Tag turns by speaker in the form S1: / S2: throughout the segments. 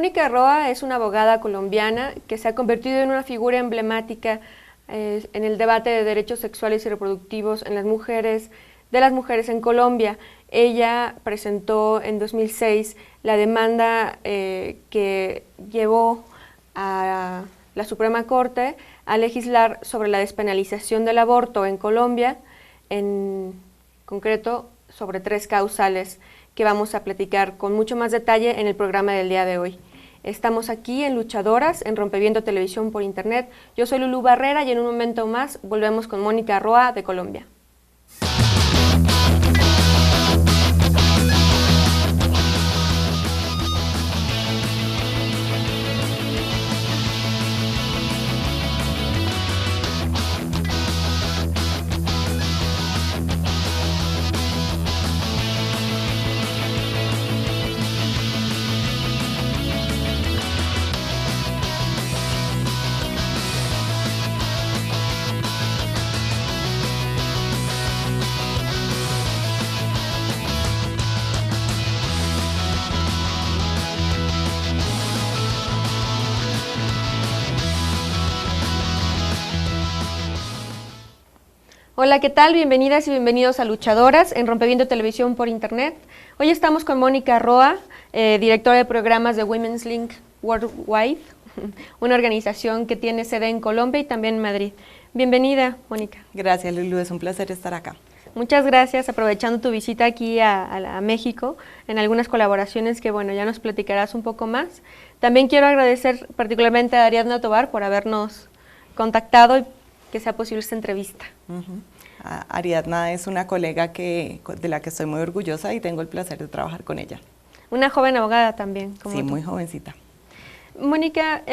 S1: Mónica Roa es una abogada colombiana que se ha convertido en una figura emblemática en el debate de derechos sexuales y reproductivos de las mujeres en Colombia. Ella presentó en 2006 la demanda que llevó a la Suprema Corte a legislar sobre la despenalización del aborto en Colombia, en concreto sobre 3 causales que vamos a platicar con mucho más detalle en el programa del día de hoy. Estamos aquí en Luchadoras, en Rompeviento Televisión por Internet. Yo soy Lulú Barrera y en un momento más volvemos con Mónica Roa de Colombia. Hola, ¿qué tal? Bienvenidas y bienvenidos a Luchadoras en Rompeviento Televisión por Internet. Hoy estamos con Mónica Roa, directora de programas de Women's Link Worldwide, una organización que tiene sede en Colombia y también en Madrid. Bienvenida, Mónica.
S2: Gracias, Lulú, es un placer estar acá.
S1: Muchas gracias, aprovechando tu visita aquí a México, en algunas colaboraciones que, bueno, ya nos platicarás un poco más. También quiero agradecer particularmente a Ariadna Tobar por habernos contactado y que sea posible esta entrevista.
S2: Ariadna es una colega de la que estoy muy orgullosa y tengo el placer de trabajar con ella.
S1: Una joven abogada también, como
S2: Sí,
S1: tú.
S2: muy jovencita.
S1: Mónica,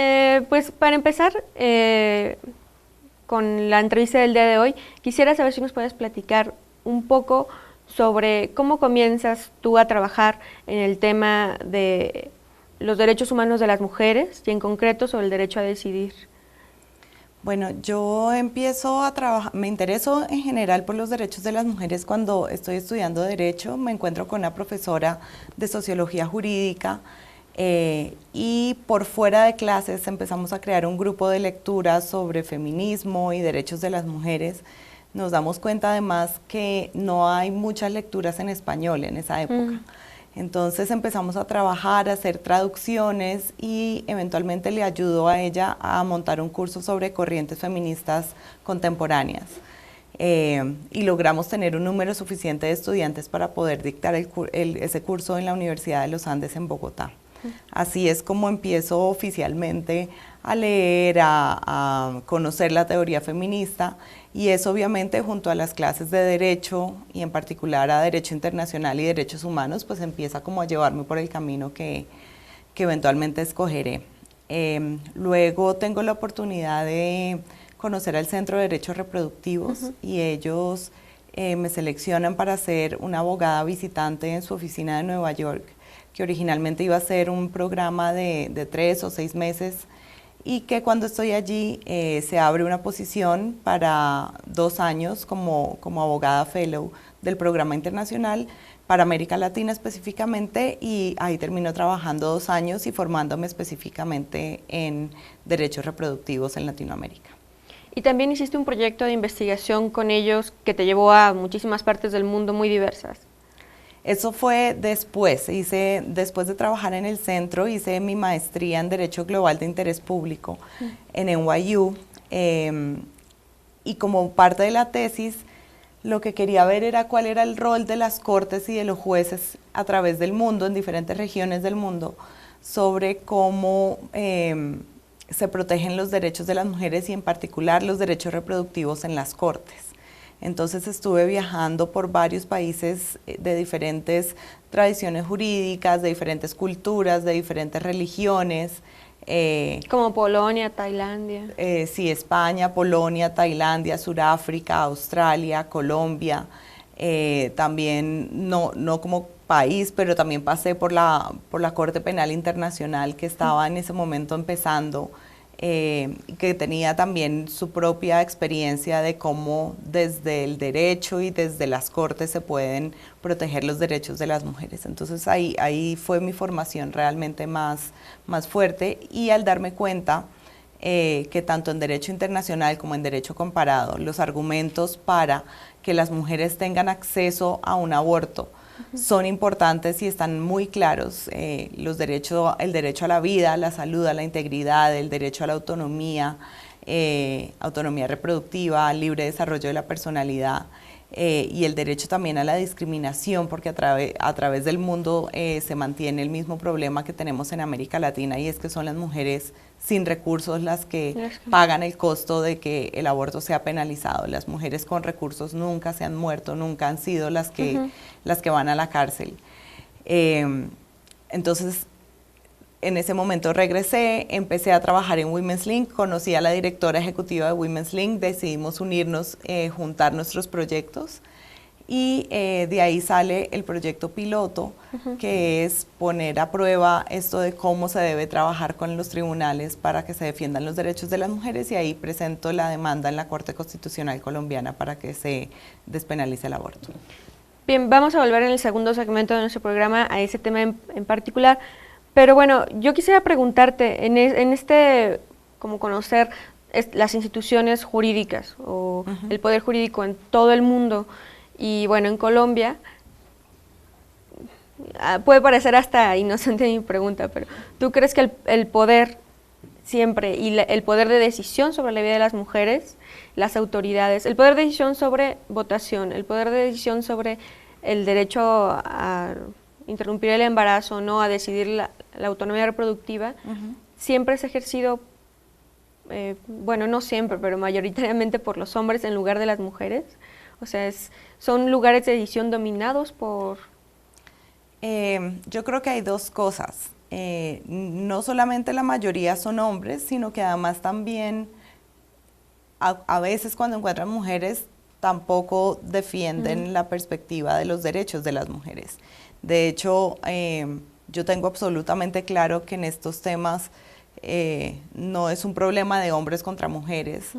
S1: pues para empezar con la entrevista del día de hoy, quisiera saber si nos puedes platicar un poco sobre cómo comienzas tú a trabajar en el tema de los derechos humanos de las mujeres y en concreto sobre el derecho a decidir.
S2: Bueno, yo empiezo a trabajar, me intereso en general por los derechos de las mujeres cuando estoy estudiando Derecho, me encuentro con una profesora de Sociología Jurídica y por fuera de clases empezamos a crear un grupo de lectura sobre feminismo y derechos de las mujeres. Nos damos cuenta además que no hay muchas lecturas en español en esa época. Entonces empezamos a trabajar, a hacer traducciones y eventualmente le ayudó a ella a montar un curso sobre corrientes feministas contemporáneas. Y logramos tener un número suficiente de estudiantes para poder dictar ese curso en la Universidad de los Andes en Bogotá. Así es como empiezo oficialmente a leer, a conocer la teoría feminista, y eso obviamente junto a las clases de Derecho y en particular a Derecho Internacional y Derechos Humanos, pues empieza como a llevarme por el camino que eventualmente escogeré. Luego tengo la oportunidad de conocer al Centro de Derechos Reproductivos y ellos me seleccionan para ser una abogada visitante en su oficina de Nueva York, que originalmente iba a ser un programa de 3 o 6 meses y que cuando estoy allí se abre una posición para 2 años como abogada fellow del programa internacional para América Latina específicamente, y ahí termino trabajando 2 años y formándome específicamente en derechos reproductivos en Latinoamérica.
S1: Y también hiciste un proyecto de investigación con ellos que te llevó a muchísimas partes del mundo muy diversas.
S2: Eso fue después de trabajar en el centro, hice mi maestría en Derecho Global de Interés Público en NYU, y como parte de la tesis lo que quería ver era cuál era el rol de las cortes y de los jueces a través del mundo, en diferentes regiones del mundo, sobre cómo se protegen los derechos de las mujeres y en particular los derechos reproductivos en las cortes. Entonces estuve viajando por varios países de diferentes tradiciones jurídicas, de diferentes culturas, de diferentes religiones.
S1: Como Polonia, Tailandia.
S2: Sí, España, Polonia, Tailandia, Sudáfrica, Australia, Colombia. También, no como país, pero también pasé por la Corte Penal Internacional que estaba en ese momento empezando que tenía también su propia experiencia de cómo desde el derecho y desde las cortes se pueden proteger los derechos de las mujeres. Entonces ahí fue mi formación realmente más fuerte, y al darme cuenta que tanto en derecho internacional como en derecho comparado, los argumentos para que las mujeres tengan acceso a un aborto son importantes y están muy claros. El derecho a la vida, a la salud, a la integridad, el derecho a la autonomía, autonomía reproductiva, al libre desarrollo de la personalidad, y el derecho también a la discriminación, porque a través del mundo se mantiene el mismo problema que tenemos en América Latina, y es que son las mujeres sin recursos las que pagan el costo de que el aborto sea penalizado. Las mujeres con recursos nunca se han muerto, nunca han sido las que van a la cárcel. Entonces, en ese momento regresé, empecé a trabajar en Women's Link, conocí a la directora ejecutiva de Women's Link, decidimos unirnos, juntar nuestros proyectos, y de ahí sale el proyecto piloto, que es poner a prueba esto de cómo se debe trabajar con los tribunales para que se defiendan los derechos de las mujeres, y ahí presento la demanda en la Corte Constitucional colombiana para que se despenalice el aborto.
S1: Bien, vamos a volver en el segundo segmento de nuestro programa a ese tema en particular, pero bueno, yo quisiera preguntarte, en este, como conocer las instituciones jurídicas o el poder jurídico en todo el mundo, y bueno, en Colombia, puede parecer hasta inocente mi pregunta, pero ¿tú crees que el poder siempre, y el poder de decisión sobre la vida de las mujeres, las autoridades, el poder de decisión sobre votación, el poder de decisión sobre el derecho a interrumpir el embarazo, no, a decidir la autonomía reproductiva, siempre es ejercido, bueno, no siempre, pero mayoritariamente por los hombres en lugar de las mujeres? O sea, ¿son lugares de decisión dominados por...?
S2: Yo creo que hay dos cosas. No solamente la mayoría son hombres, sino que además también a veces cuando encuentran mujeres tampoco defienden la perspectiva de los derechos de las mujeres. De hecho, yo tengo absolutamente claro que en estos temas no es un problema de hombres contra mujeres.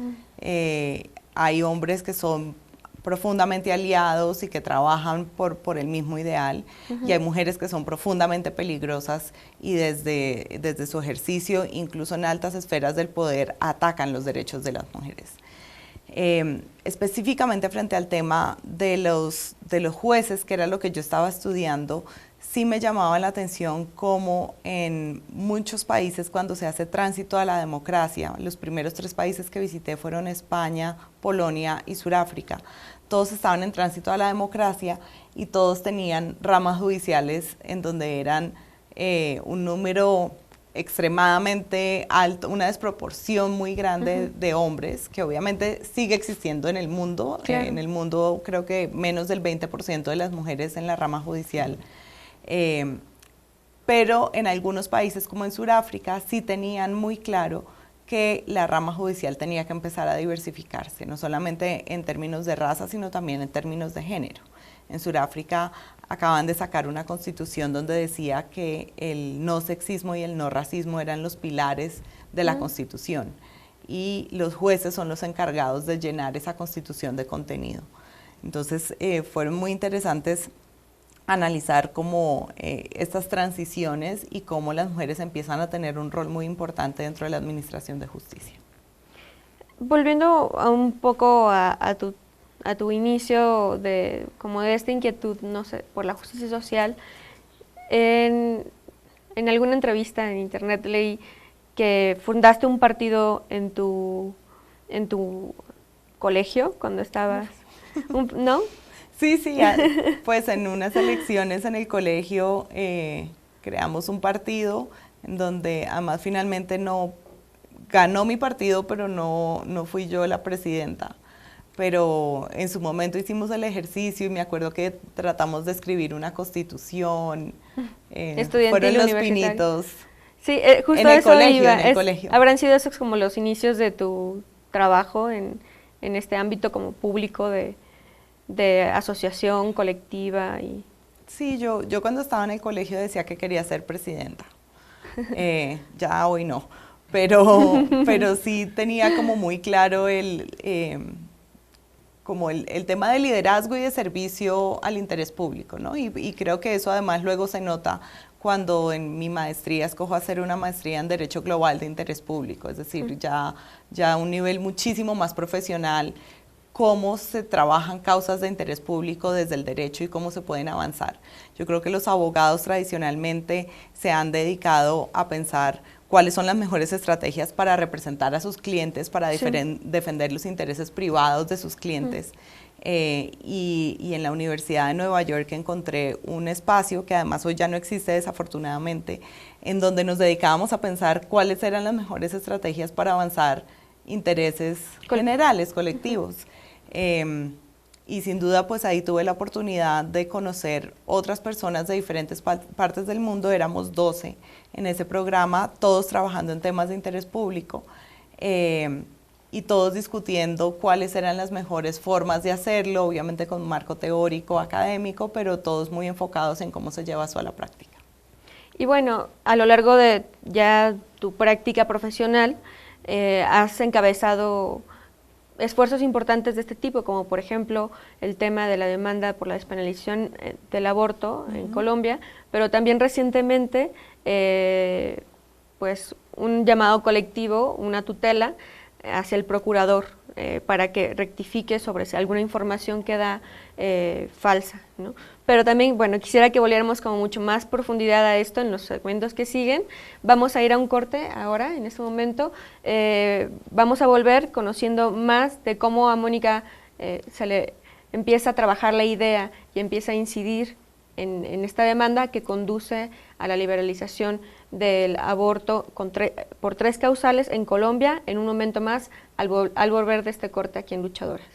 S2: Hay hombres que son profundamente aliados y que trabajan por el mismo ideal, y hay mujeres que son profundamente peligrosas y desde su ejercicio, incluso en altas esferas del poder, atacan los derechos de las mujeres. Específicamente frente al tema de los jueces, que era lo que yo estaba estudiando, sí me llamaba la atención cómo en muchos países, cuando se hace tránsito a la democracia, los primeros 3 países que visité fueron España, Polonia y Sudáfrica, todos estaban en tránsito a la democracia y todos tenían ramas judiciales en donde eran un número extremadamente alto, una desproporción muy grande de hombres, que obviamente sigue existiendo en el mundo. Claro. En el mundo creo que menos del 20% de las mujeres en la rama judicial. Pero en algunos países como en Sudáfrica sí tenían muy claro que la rama judicial tenía que empezar a diversificarse, no solamente en términos de raza, sino también en términos de género. En Sudáfrica acaban de sacar una constitución donde decía que el no sexismo y el no racismo eran los pilares de la constitución, y los jueces son los encargados de llenar esa constitución de contenido. Entonces fueron muy interesantes analizar cómo estas transiciones y cómo las mujeres empiezan a tener un rol muy importante dentro de la administración de justicia.
S1: Volviendo un poco a tu inicio de esta inquietud, no sé, por la justicia social, en alguna entrevista en internet leí que fundaste un partido en tu colegio cuando estabas, ¿no?
S2: Sí, pues en unas elecciones en el colegio creamos un partido en donde además finalmente no ganó mi partido, pero no fui yo la presidenta. Pero en su momento hicimos el ejercicio y me acuerdo que tratamos de escribir una constitución, fueron los pinitos.
S1: Sí, justo
S2: en el
S1: eso
S2: colegio,
S1: iba.
S2: En el colegio.
S1: ¿Habrán sido esos como los inicios de tu trabajo en este ámbito como público de asociación colectiva?
S2: Sí, yo cuando estaba en el colegio decía que quería ser presidenta. Ya hoy no. pero sí tenía como muy claro como el tema de liderazgo y de servicio al interés público, ¿no? Y creo que eso además luego se nota cuando en mi maestría escojo hacer una maestría en Derecho Global de Interés Público, es decir, ya a un nivel muchísimo más profesional, cómo se trabajan causas de interés público desde el derecho y cómo se pueden avanzar. Yo creo que los abogados tradicionalmente se han dedicado a pensar cuáles son las mejores estrategias para representar a sus clientes, para defender los intereses privados de sus clientes. Y en la Universidad de Nueva York encontré un espacio que además hoy ya no existe desafortunadamente, en donde nos dedicábamos a pensar cuáles eran las mejores estrategias para avanzar intereses generales, colectivos. Y sin duda pues ahí tuve la oportunidad de conocer otras personas de diferentes partes del mundo, éramos 12 en ese programa, todos trabajando en temas de interés público y todos discutiendo cuáles eran las mejores formas de hacerlo, obviamente con un marco teórico, académico, pero todos muy enfocados en cómo se lleva eso a la práctica.
S1: Y bueno, a lo largo de ya tu práctica profesional, has encabezado esfuerzos importantes de este tipo, como por ejemplo el tema de la demanda por la despenalización del aborto en Colombia, pero también recientemente pues un llamado colectivo, una tutela hacia el procurador para que rectifique sobre si alguna información queda falsa, ¿no? Pero también, bueno, quisiera que volviéramos como mucho más profundidad a esto en los segmentos que siguen. Vamos a ir a un corte ahora, en este momento. Vamos a volver conociendo más de cómo a Mónica se le empieza a trabajar la idea y empieza a incidir en esta demanda que conduce a la liberalización del aborto por 3 causales en Colombia, en un momento más, al volver de este corte aquí en Luchadoras.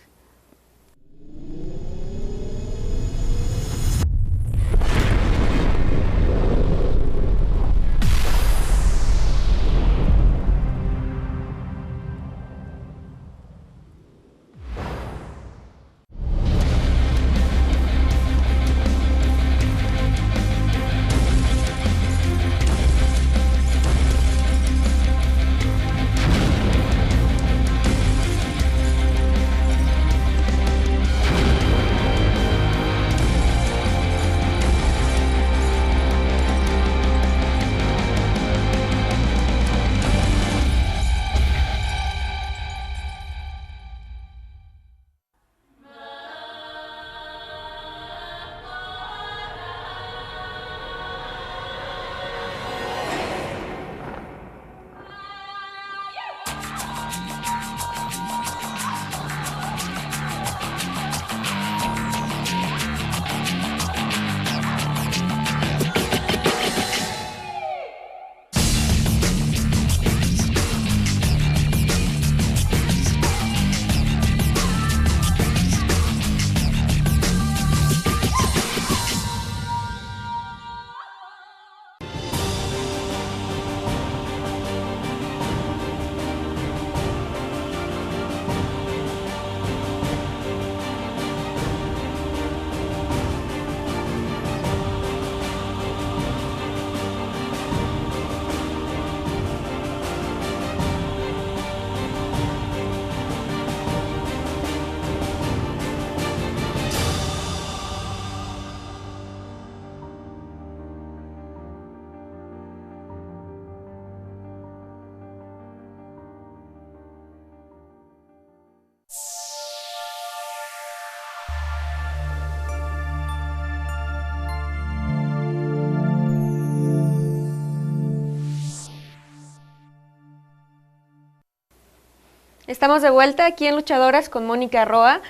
S1: Estamos de vuelta aquí en Luchadoras con Mónica Roa,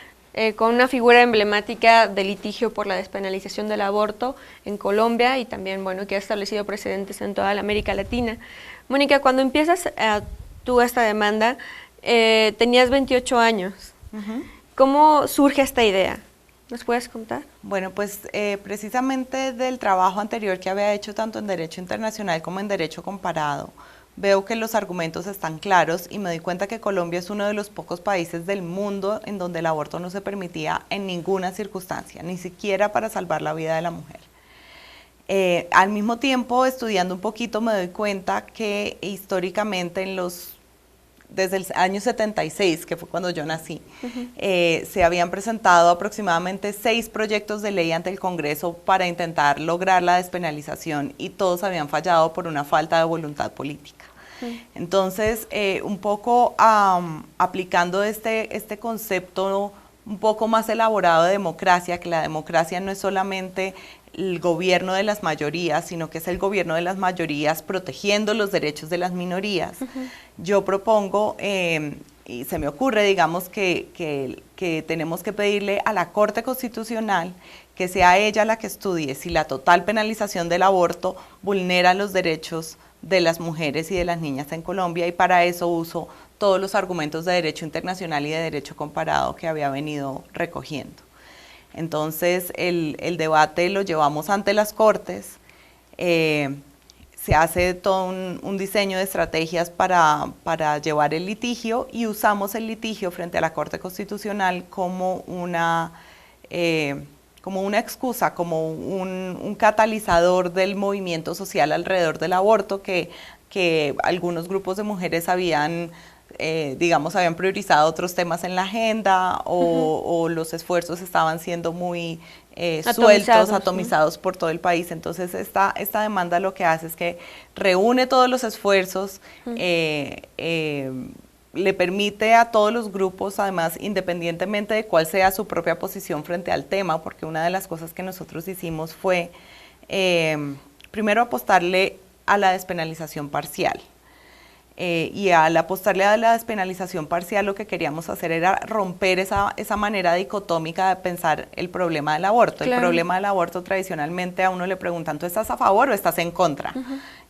S1: con una figura emblemática del litigio por la despenalización del aborto en Colombia y también, bueno, que ha establecido precedentes en toda la América Latina. Mónica, cuando empiezas tú esta demanda, tenías 28 años. ¿Cómo surge esta idea? ¿Nos puedes contar?
S2: Bueno, pues precisamente del trabajo anterior que había hecho tanto en Derecho Internacional como en Derecho Comparado, veo que los argumentos están claros y me doy cuenta que Colombia es uno de los pocos países del mundo en donde el aborto no se permitía en ninguna circunstancia, ni siquiera para salvar la vida de la mujer. Al mismo tiempo, estudiando un poquito, me doy cuenta que históricamente desde el año 76, que fue cuando yo nací, se habían presentado aproximadamente 6 proyectos de ley ante el Congreso para intentar lograr la despenalización y todos habían fallado por una falta de voluntad política. Entonces, un poco aplicando este concepto un poco más elaborado de democracia, que la democracia no es solamente el gobierno de las mayorías, sino que es el gobierno de las mayorías protegiendo los derechos de las minorías. Yo propongo, y se me ocurre, digamos, que tenemos que pedirle a la Corte Constitucional que sea ella la que estudie si la total penalización del aborto vulnera los derechos de las mujeres y de las niñas en Colombia, y para eso uso todos los argumentos de derecho internacional y de derecho comparado que había venido recogiendo. Entonces, el debate lo llevamos ante las Cortes, se hace todo un diseño de estrategias para llevar el litigio, y usamos el litigio frente a la Corte Constitucional como una excusa, como un catalizador del movimiento social alrededor del aborto que algunos grupos de mujeres habían priorizado otros temas en la agenda, o los esfuerzos estaban siendo muy sueltos, atomizados por todo el país. Entonces esta demanda lo que hace es que reúne todos los esfuerzos, le permite a todos los grupos, además, independientemente de cuál sea su propia posición frente al tema, porque una de las cosas que nosotros hicimos fue primero apostarle a la despenalización parcial. Y al apostarle a la despenalización parcial, lo que queríamos hacer era romper esa manera dicotómica de pensar el problema del aborto. Claro. El problema del aborto, tradicionalmente a uno le preguntan, ¿tú estás a favor o estás en contra?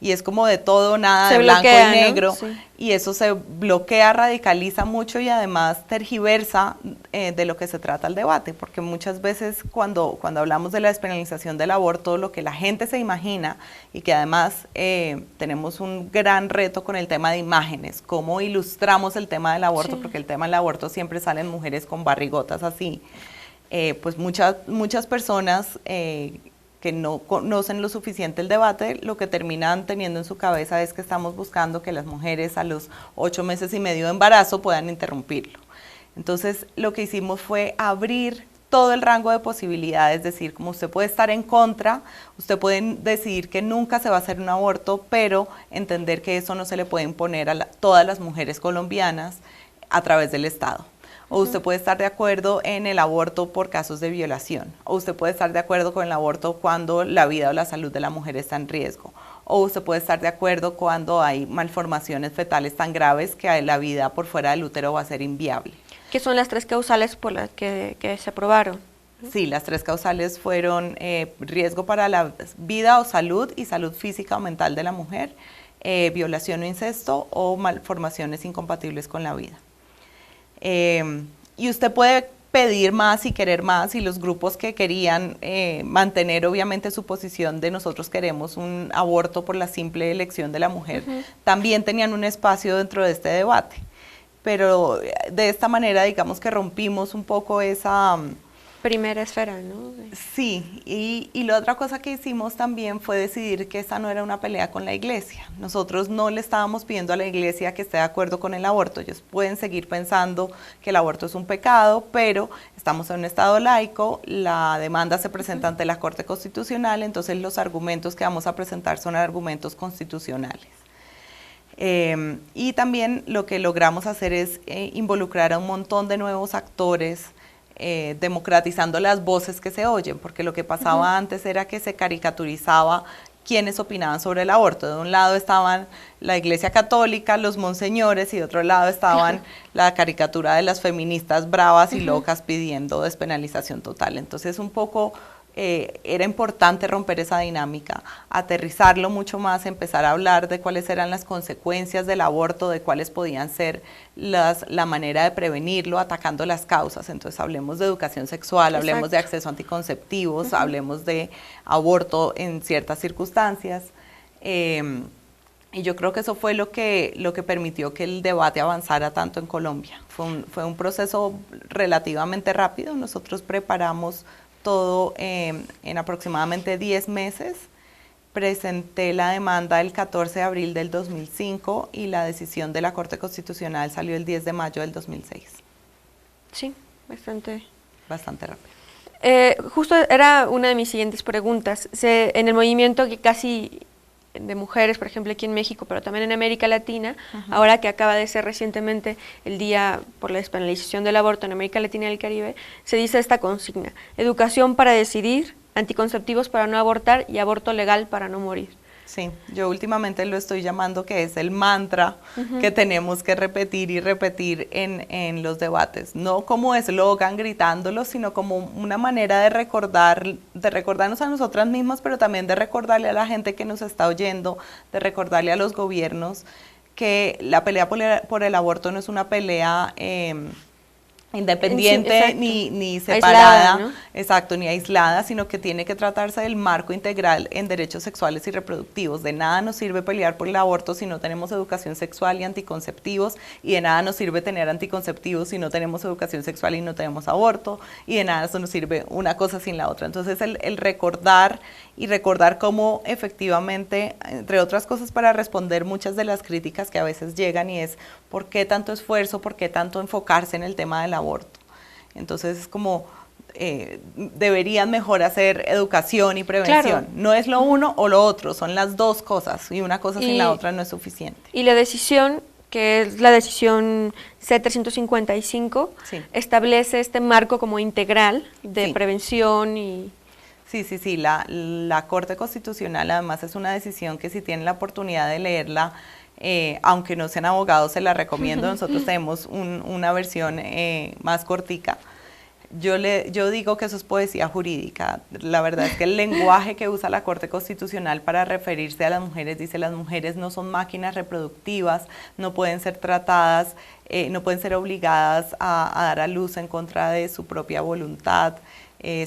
S2: Y es como de todo, nada, de blanco y negro, ¿no? Sí. Y eso se bloquea, radicaliza mucho y además tergiversa de lo que se trata el debate, porque muchas veces cuando hablamos de la despenalización del aborto, lo que la gente se imagina, y que además tenemos un gran reto con el tema de imágenes, cómo ilustramos el tema del aborto, sí. Porque el tema del aborto siempre salen mujeres con barrigotas así, pues muchas personas que no conocen lo suficiente el debate, lo que terminan teniendo en su cabeza es que estamos buscando que las mujeres a los 8 meses y medio de embarazo puedan interrumpirlo. Entonces, lo que hicimos fue abrir todo el rango de posibilidades, es decir, como usted puede estar en contra, usted puede decidir que nunca se va a hacer un aborto, pero entender que eso no se le puede imponer a todas las mujeres colombianas a través del Estado. O usted puede estar de acuerdo en el aborto por casos de violación, o usted puede estar de acuerdo con el aborto cuando la vida o la salud de la mujer está en riesgo, o usted puede estar de acuerdo cuando hay malformaciones fetales tan graves que la vida por fuera del útero va a ser inviable.
S1: ¿Qué son las 3 causales por las que se aprobaron?
S2: Sí, las 3 causales fueron riesgo para la vida o salud y salud física o mental de la mujer, violación o incesto, o malformaciones incompatibles con la vida. Y usted puede pedir más y querer más, y los grupos que querían mantener obviamente su posición de nosotros queremos un aborto por la simple elección de la mujer, también tenían un espacio dentro de este debate. Pero de esta manera, digamos que rompimos un poco esa
S1: primera esfera, ¿no?
S2: Sí, y la otra cosa que hicimos también fue decidir que esta no era una pelea con la iglesia. Nosotros no le estábamos pidiendo a la iglesia que esté de acuerdo con el aborto. Ellos pueden seguir pensando que el aborto es un pecado, pero estamos en un estado laico, la demanda se presenta ante la Corte Constitucional, entonces los argumentos que vamos a presentar son argumentos constitucionales. Y también lo que logramos hacer es involucrar a un montón de nuevos actores, democratizando las voces que se oyen, porque lo que pasaba antes era que se caricaturizaba quienes opinaban sobre el aborto. De un lado estaban la Iglesia Católica, los monseñores, y de otro lado estaban la caricatura de las feministas bravas y locas pidiendo despenalización total. Entonces un poco era importante romper esa dinámica, aterrizarlo mucho más, empezar a hablar de cuáles eran las consecuencias del aborto, de cuáles podían ser la manera de prevenirlo, atacando las causas. Entonces hablemos de educación sexual, hablemos de acceso a anticonceptivos, hablemos de aborto en ciertas circunstancias. Y yo creo que eso fue lo que permitió que el debate avanzara tanto en Colombia. Fue un proceso relativamente rápido. Nosotros preparamos todo en aproximadamente 10 meses, presenté la demanda el 14 de abril del 2005 y la decisión de la Corte Constitucional salió el 10 de mayo del 2006.
S1: Sí,
S2: bastante rápido.
S1: Justo era una de mis siguientes preguntas. En el movimiento que casi de mujeres, por ejemplo, aquí en México, pero también en América Latina, ahora que acaba de ser recientemente el Día por la Despenalización del Aborto en América Latina y el Caribe, se dice esta consigna: educación para decidir, anticonceptivos para no abortar y aborto legal para no morir.
S2: Sí, yo últimamente lo estoy llamando que es el mantra que tenemos que repetir y repetir en los debates, no como eslogan gritándolo, sino como una manera de recordarnos a nosotras mismas, pero también de recordarle a la gente que nos está oyendo, de recordarle a los gobiernos que la pelea por el aborto no es una pelea independiente ni separada, aislada, ¿no? Exacto, ni aislada, sino que tiene que tratarse del marco integral en derechos sexuales y reproductivos. De nada nos sirve pelear por el aborto si no tenemos educación sexual y anticonceptivos, y de nada nos sirve tener anticonceptivos si no tenemos educación sexual y no tenemos aborto, y de nada eso nos sirve una cosa sin la otra. Entonces el recordar y recordar cómo efectivamente, entre otras cosas, para responder muchas de las críticas que a veces llegan, y es ¿por qué tanto esfuerzo, por qué tanto enfocarse en el tema del aborto? Entonces es como deberían mejor hacer educación y prevención. Claro. No es lo uno o lo otro, son las dos cosas, y una cosa sin la otra no es suficiente.
S1: Y la decisión, que es la decisión C-355, sí, establece este marco como integral de prevención y...
S2: Sí, la Corte Constitucional además es una decisión que si tienen la oportunidad de leerla, aunque no sean abogados, se la recomiendo. Nosotros tenemos una versión más cortica. Yo digo que eso es poesía jurídica. La verdad es que el lenguaje que usa la Corte Constitucional para referirse a las mujeres, dice: las mujeres no son máquinas reproductivas, no pueden ser tratadas, no pueden ser obligadas a dar a luz en contra de su propia voluntad.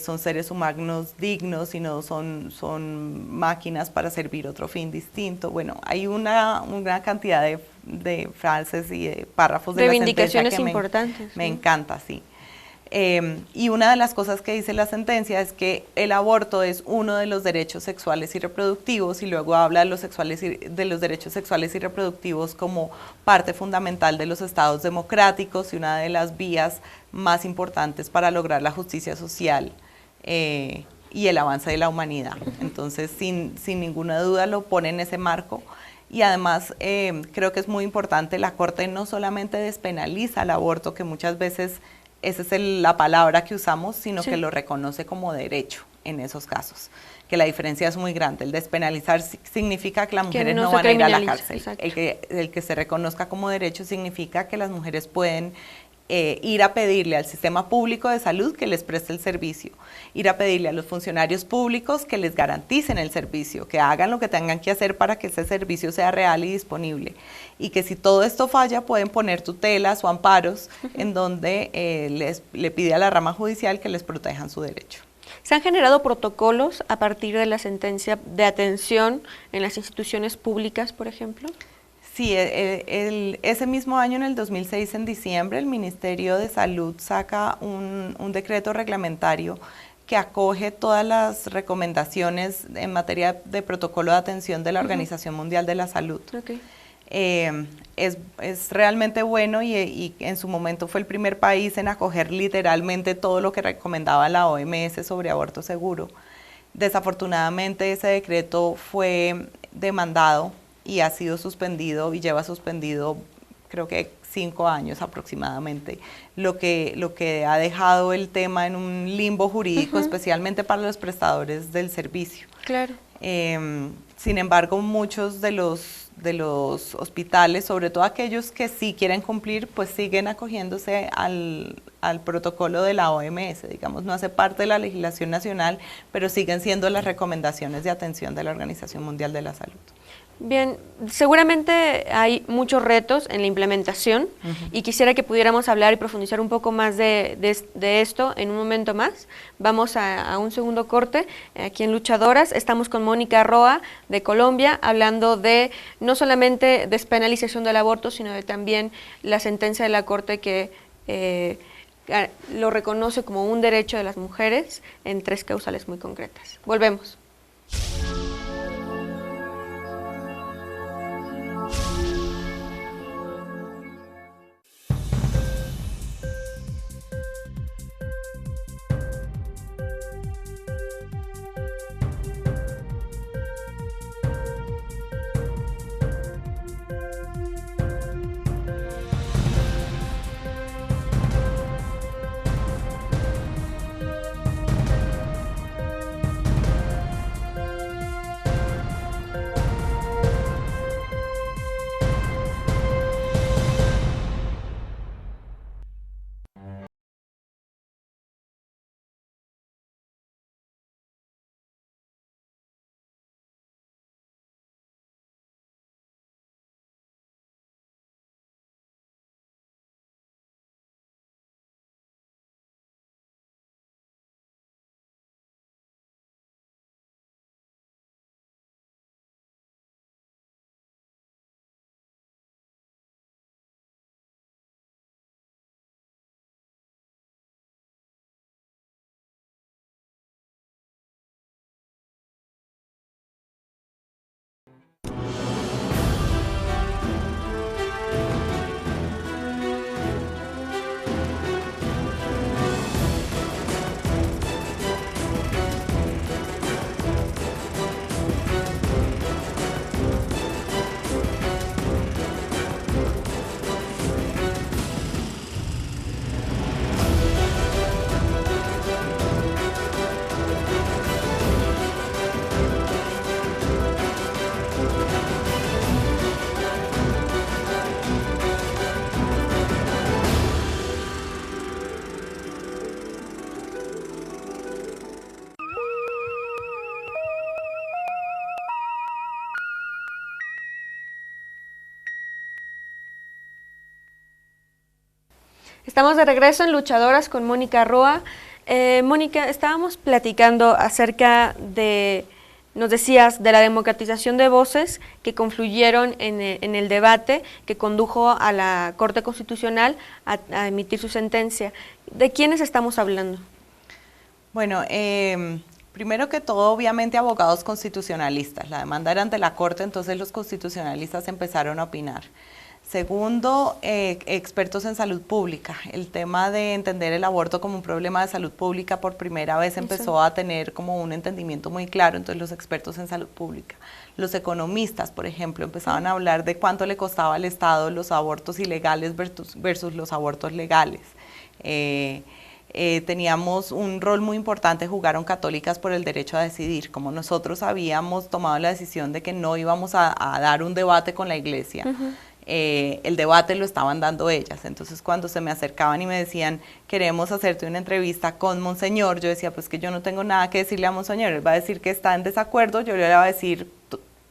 S2: Son seres humanos dignos y no son máquinas para servir otro fin distinto. Bueno, hay una cantidad de frases y de párrafos de la sentencia que
S1: reivindicaciones importantes.
S2: Me encanta, sí. Y una de las cosas que dice la sentencia es que el aborto es uno de los derechos sexuales y reproductivos, y luego habla de los derechos sexuales y reproductivos como parte fundamental de los estados democráticos y una de las vías más importantes para lograr la justicia social y el avance de la humanidad. Entonces, sin ninguna duda lo pone en ese marco. Y además creo que es muy importante, la Corte no solamente despenaliza el aborto, que muchas veces esa es la palabra que usamos, sino que lo reconoce como derecho en esos casos, que la diferencia es muy grande. El despenalizar significa que las mujeres no van a ir a la cárcel. El que se reconozca como derecho significa que las mujeres pueden ir a pedirle al sistema público de salud que les preste el servicio, ir a pedirle a los funcionarios públicos que les garanticen el servicio, que hagan lo que tengan que hacer para que ese servicio sea real y disponible, y que si todo esto falla pueden poner tutelas o amparos en donde le pide a la rama judicial que les protejan su derecho.
S1: ¿Se han generado protocolos a partir de la sentencia de atención en las instituciones públicas, por ejemplo?
S2: Sí, ese mismo año, en el 2006, en diciembre, el Ministerio de Salud saca un decreto reglamentario que acoge todas las recomendaciones en materia de protocolo de atención de la Organización Mundial de la Salud. Okay. Es realmente bueno y en su momento fue el primer país en acoger literalmente todo lo que recomendaba la OMS sobre aborto seguro. Desafortunadamente ese decreto fue demandado y ha sido suspendido y lleva suspendido creo que 5 años aproximadamente, lo que ha dejado el tema en un limbo jurídico, especialmente para los prestadores del servicio.
S1: Claro.
S2: Sin embargo, muchos de los hospitales, sobre todo aquellos que sí quieren cumplir, pues siguen acogiéndose al protocolo de la OMS, digamos, no hace parte de la legislación nacional, pero siguen siendo las recomendaciones de atención de la Organización Mundial de la Salud.
S1: Bien, seguramente hay muchos retos en la implementación y quisiera que pudiéramos hablar y profundizar un poco más de esto en un momento más. Vamos a un segundo corte aquí en Luchadoras. Estamos con Mónica Roa de Colombia hablando de no solamente despenalización del aborto, sino de también la sentencia de la Corte que lo reconoce como un derecho de las mujeres en 3 causales muy concretas. Volvemos. Estamos de regreso en Luchadoras con Mónica Roa. Mónica, estábamos platicando acerca de, nos decías, de la democratización de voces que confluyeron en el debate que condujo a la Corte Constitucional a emitir su sentencia. ¿De quiénes estamos hablando?
S2: Bueno, primero que todo, obviamente, abogados constitucionalistas. La demanda era ante la Corte, entonces los constitucionalistas empezaron a opinar. Segundo, expertos en salud pública. El tema de entender el aborto como un problema de salud pública por primera vez empezó a tener como un entendimiento muy claro, entonces los expertos en salud pública. Los economistas, por ejemplo, empezaban a hablar de cuánto le costaba al Estado los abortos ilegales versus los abortos legales. Teníamos un rol muy importante, jugaron católicas por el derecho a decidir. Como nosotros habíamos tomado la decisión de que no íbamos a dar un debate con la iglesia, el debate lo estaban dando ellas. Entonces cuando se me acercaban y me decían, queremos hacerte una entrevista con Monseñor, yo decía, pues que yo no tengo nada que decirle a Monseñor, él va a decir que está en desacuerdo, yo le voy a decir,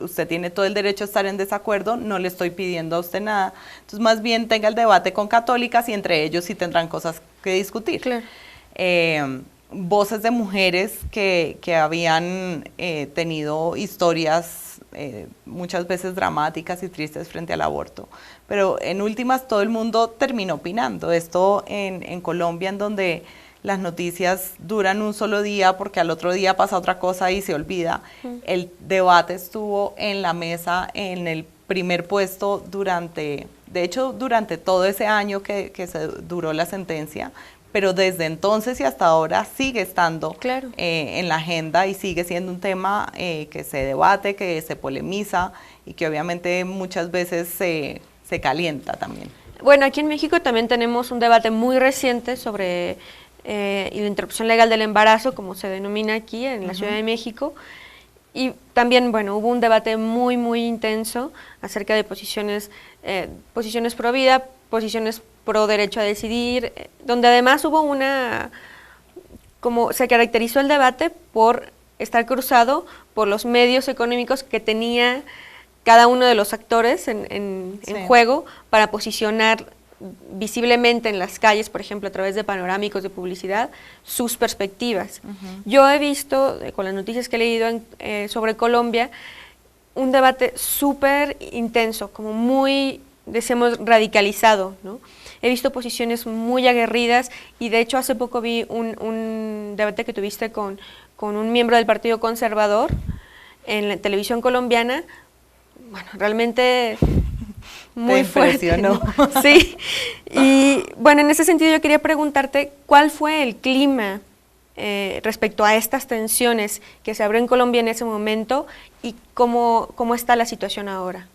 S2: usted tiene todo el derecho a estar en desacuerdo, no le estoy pidiendo a usted nada. Entonces más bien tenga el debate con católicas y entre ellos sí tendrán cosas que discutir.
S1: Claro.
S2: Voces de mujeres que habían tenido historias muchas veces dramáticas y tristes frente al aborto, pero en últimas todo el mundo terminó opinando. Esto en Colombia, en donde las noticias duran un solo día porque al otro día pasa otra cosa y se olvida. El debate estuvo en la mesa en el primer puesto durante todo ese año que se duró la sentencia, pero desde entonces y hasta ahora sigue estando en la agenda y sigue siendo un tema que se debate, que se polemiza y que obviamente muchas veces se calienta también.
S1: Bueno, aquí en México también tenemos un debate muy reciente sobre la interrupción legal del embarazo, como se denomina aquí en la Ciudad de México. Y también, bueno, hubo un debate muy, muy intenso acerca de posiciones pro vida, posiciones pro derecho a decidir, donde además hubo como se caracterizó el debate por estar cruzado por los medios económicos que tenía cada uno de los actores en juego para posicionar visiblemente en las calles, por ejemplo, a través de panorámicos de publicidad, sus perspectivas. Yo he visto, con las noticias que he leído sobre Colombia, un debate súper intenso, como muy, decíamos, radicalizado, ¿no? He visto posiciones muy aguerridas y de hecho hace poco vi un debate que tuviste con un miembro del Partido Conservador en la televisión colombiana. Bueno, realmente muy fuerte, ¿no? Sí, y bueno, en ese sentido yo quería preguntarte cuál fue el clima respecto a estas tensiones que se abrió en Colombia en ese momento y cómo está la situación ahora.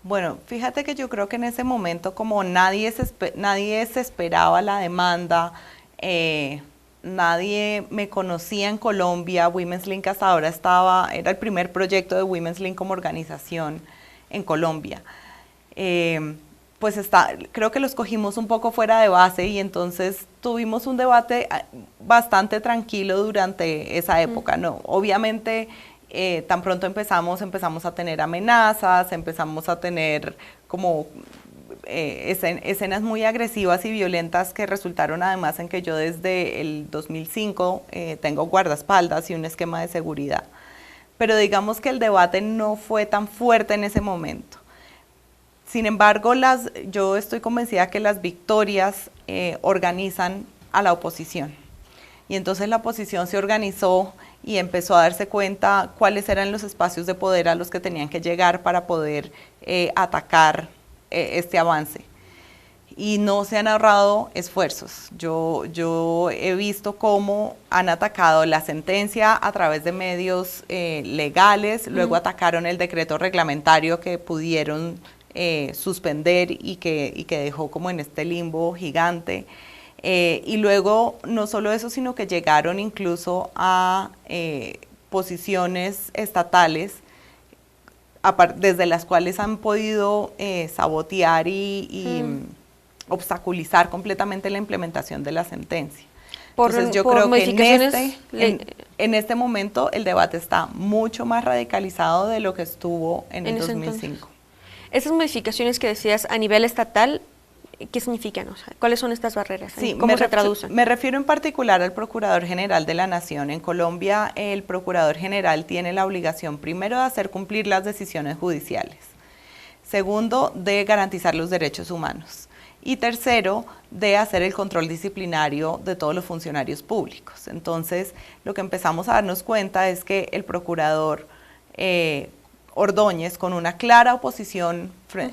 S2: Bueno, fíjate que yo creo que en ese momento, como nadie se esperaba la demanda, nadie me conocía en Colombia, Women's Link hasta ahora era el primer proyecto de Women's Link como organización en Colombia. Pues creo que los cogimos un poco fuera de base y entonces tuvimos un debate bastante tranquilo durante esa época, ¿no? Obviamente, tan pronto empezamos a tener amenazas, empezamos a tener como escenas muy agresivas y violentas que resultaron además en que yo desde el 2005 tengo guardaespaldas y un esquema de seguridad. Pero digamos que el debate no fue tan fuerte en ese momento. Sin embargo, yo estoy convencida que las victorias organizan a la oposición. Y entonces la oposición se organizó y empezó a darse cuenta cuáles eran los espacios de poder a los que tenían que llegar para poder atacar este avance. Y no se han ahorrado esfuerzos. Yo he visto cómo han atacado la sentencia a través de medios legales, luego atacaron el decreto reglamentario que pudieron suspender y que dejó como en este limbo gigante. Y luego, no solo eso, sino que llegaron incluso a posiciones estatales desde las cuales han podido sabotear y obstaculizar completamente la implementación de la sentencia. Entonces yo creo que en este momento el debate está mucho más radicalizado de lo que estuvo en el 2005.
S1: Esas modificaciones que decías a nivel estatal, ¿qué significan? O sea, ¿cuáles son estas barreras?
S2: Sí,
S1: ¿Cómo se traducen?
S2: Me refiero en particular al Procurador General de la Nación. En Colombia, el Procurador General tiene la obligación, primero, de hacer cumplir las decisiones judiciales. Segundo, de garantizar los derechos humanos. Y tercero, de hacer el control disciplinario de todos los funcionarios públicos. Entonces, lo que empezamos a darnos cuenta es que el procurador Ordóñez, con una clara oposición,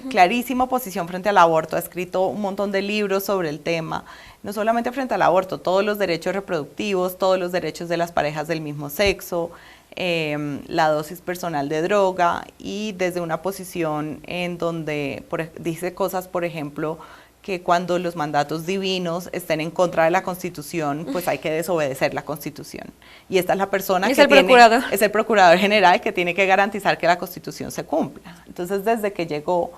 S2: clarísima oposición frente al aborto, ha escrito un montón de libros sobre el tema, no solamente frente al aborto, todos los derechos reproductivos, todos los derechos de las parejas del mismo sexo, la dosis personal de droga, y desde una posición en donde dice cosas, por ejemplo, que cuando los mandatos divinos estén en contra de la Constitución, pues hay que desobedecer la Constitución. Y esta es la persona que es el Procurador General, que tiene que garantizar que la Constitución se cumpla. Entonces, desde que llegó,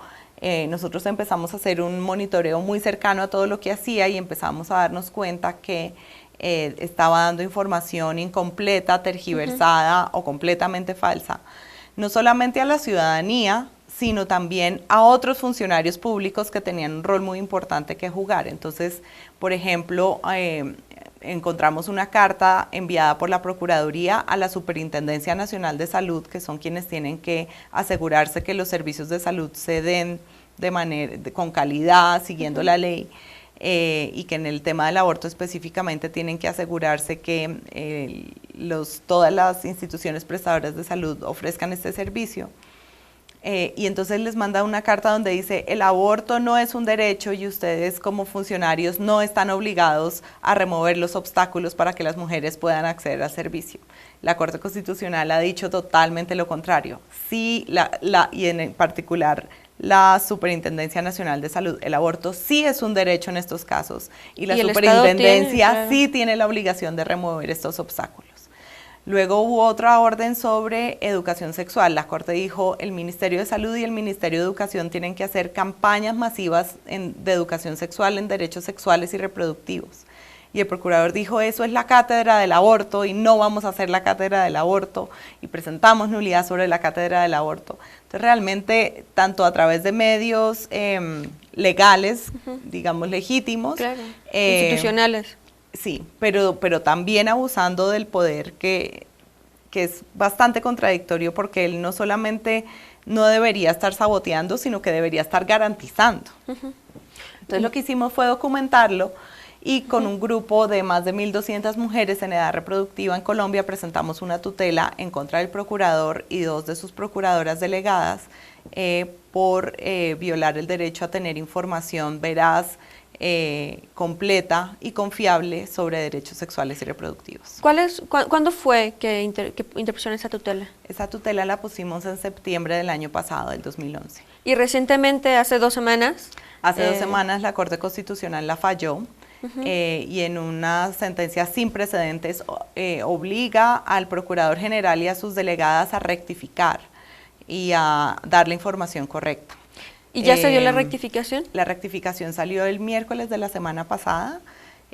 S2: nosotros empezamos a hacer un monitoreo muy cercano a todo lo que hacía y empezamos a darnos cuenta que estaba dando información incompleta, tergiversada o completamente falsa, no solamente a la ciudadanía, sino también a otros funcionarios públicos que tenían un rol muy importante que jugar. Entonces, por ejemplo, encontramos una carta enviada por la Procuraduría a la Superintendencia Nacional de Salud, que son quienes tienen que asegurarse que los servicios de salud se den con calidad, siguiendo la ley, y que en el tema del aborto específicamente tienen que asegurarse que todas las instituciones prestadoras de salud ofrezcan este servicio. Y entonces les manda una carta donde dice: el aborto no es un derecho y ustedes como funcionarios no están obligados a remover los obstáculos para que las mujeres puedan acceder al servicio. La Corte Constitucional ha dicho totalmente lo contrario. Sí, y en particular la Superintendencia Nacional de Salud, el aborto sí es un derecho en estos casos y la Superintendencia sí tiene la obligación de remover estos obstáculos. Luego hubo otra orden sobre educación sexual. La Corte dijo: el Ministerio de Salud y el Ministerio de Educación tienen que hacer campañas masivas de educación sexual en derechos sexuales y reproductivos. Y el procurador dijo: eso es la cátedra del aborto y no vamos a hacer la cátedra del aborto, y presentamos nulidad sobre la cátedra del aborto. Entonces, realmente, tanto a través de medios legales, digamos legítimos,
S1: institucionales.
S2: Sí, pero también abusando del poder, que es bastante contradictorio, porque él no solamente no debería estar saboteando, sino que debería estar garantizando. Entonces lo que hicimos fue documentarlo, y con un grupo de más de 1.200 mujeres en edad reproductiva en Colombia presentamos una tutela en contra del procurador y 2 de sus procuradoras delegadas por violar el derecho a tener información veraz, completa y confiable sobre derechos sexuales y reproductivos.
S1: ¿Cuándo fue que interpusieron esa tutela?
S2: Esa tutela la pusimos en septiembre del año pasado, del 2011.
S1: ¿Y recientemente, hace 2 semanas?
S2: Hace 2 semanas la Corte Constitucional la falló, y en una sentencia sin precedentes obliga al Procurador General y a sus delegadas a rectificar y a dar la información correcta.
S1: ¿Y ya se dio la rectificación?
S2: La rectificación salió el miércoles de la semana pasada.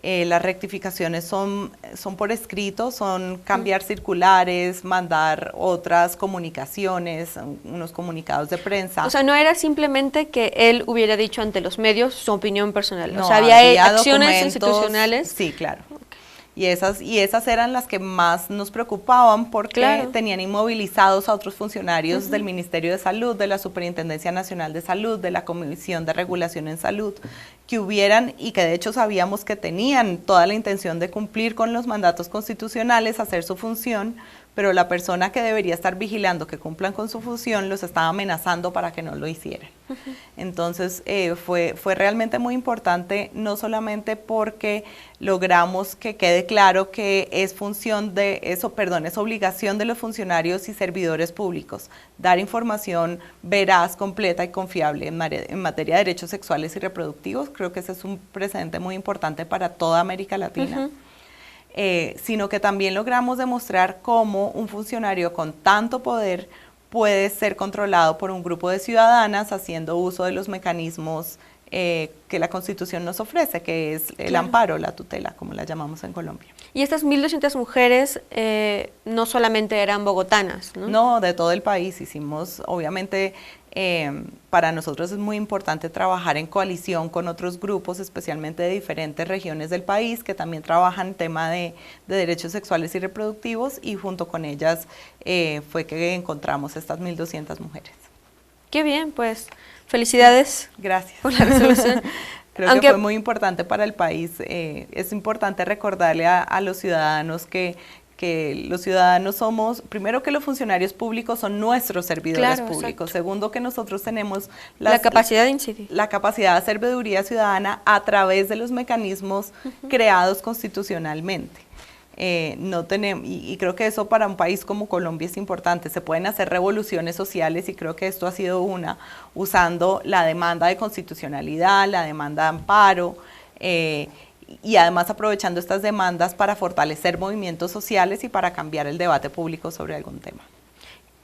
S2: Las rectificaciones son por escrito, son cambiar circulares, mandar otras comunicaciones, unos comunicados de prensa.
S1: O sea, no era simplemente que él hubiera dicho ante los medios su opinión personal, no, o sea, había acciones institucionales.
S2: Sí, claro. Y esas eran las que más nos preocupaban, porque tenían inmovilizados a otros funcionarios del Ministerio de Salud, de la Superintendencia Nacional de Salud, de la Comisión de Regulación en Salud, que hubieran, y que de hecho sabíamos que tenían toda la intención de cumplir con los mandatos constitucionales, hacer su función, pero la persona que debería estar vigilando que cumplan con su función los estaba amenazando para que no lo hicieran. Entonces fue realmente muy importante, no solamente porque logramos que quede claro que es es obligación de los funcionarios y servidores públicos dar información veraz, completa y confiable en materia de derechos sexuales y reproductivos. Creo que ese es un precedente muy importante para toda América Latina. Sino que también logramos demostrar cómo un funcionario con tanto poder puede ser controlado por un grupo de ciudadanas haciendo uso de los mecanismos que la Constitución nos ofrece, que es el amparo, la tutela, como la llamamos en Colombia.
S1: Y estas 1.200 mujeres no solamente eran bogotanas, ¿no?
S2: No, de todo el país. Hicimos, obviamente, Para nosotros es muy importante trabajar en coalición con otros grupos, especialmente de diferentes regiones del país, que también trabajan el tema de derechos sexuales y reproductivos, y junto con ellas fue que encontramos estas 1.200 mujeres.
S1: Qué bien, pues felicidades.
S2: Gracias.
S1: Por la resolución.
S2: Creo que fue muy importante para el país. Es importante recordarle a los ciudadanos que los ciudadanos somos, primero, que los funcionarios públicos son nuestros servidores públicos. Exacto. Segundo, que nosotros tenemos
S1: la capacidad de incidir.
S2: La capacidad de hacer veeduría ciudadana a través de los mecanismos creados constitucionalmente. No tenemos, y creo que eso para un país como Colombia es importante. Se pueden hacer revoluciones sociales, y creo que esto ha sido una, usando la demanda de constitucionalidad, la demanda de amparo, y además aprovechando estas demandas para fortalecer movimientos sociales y para cambiar el debate público sobre algún tema.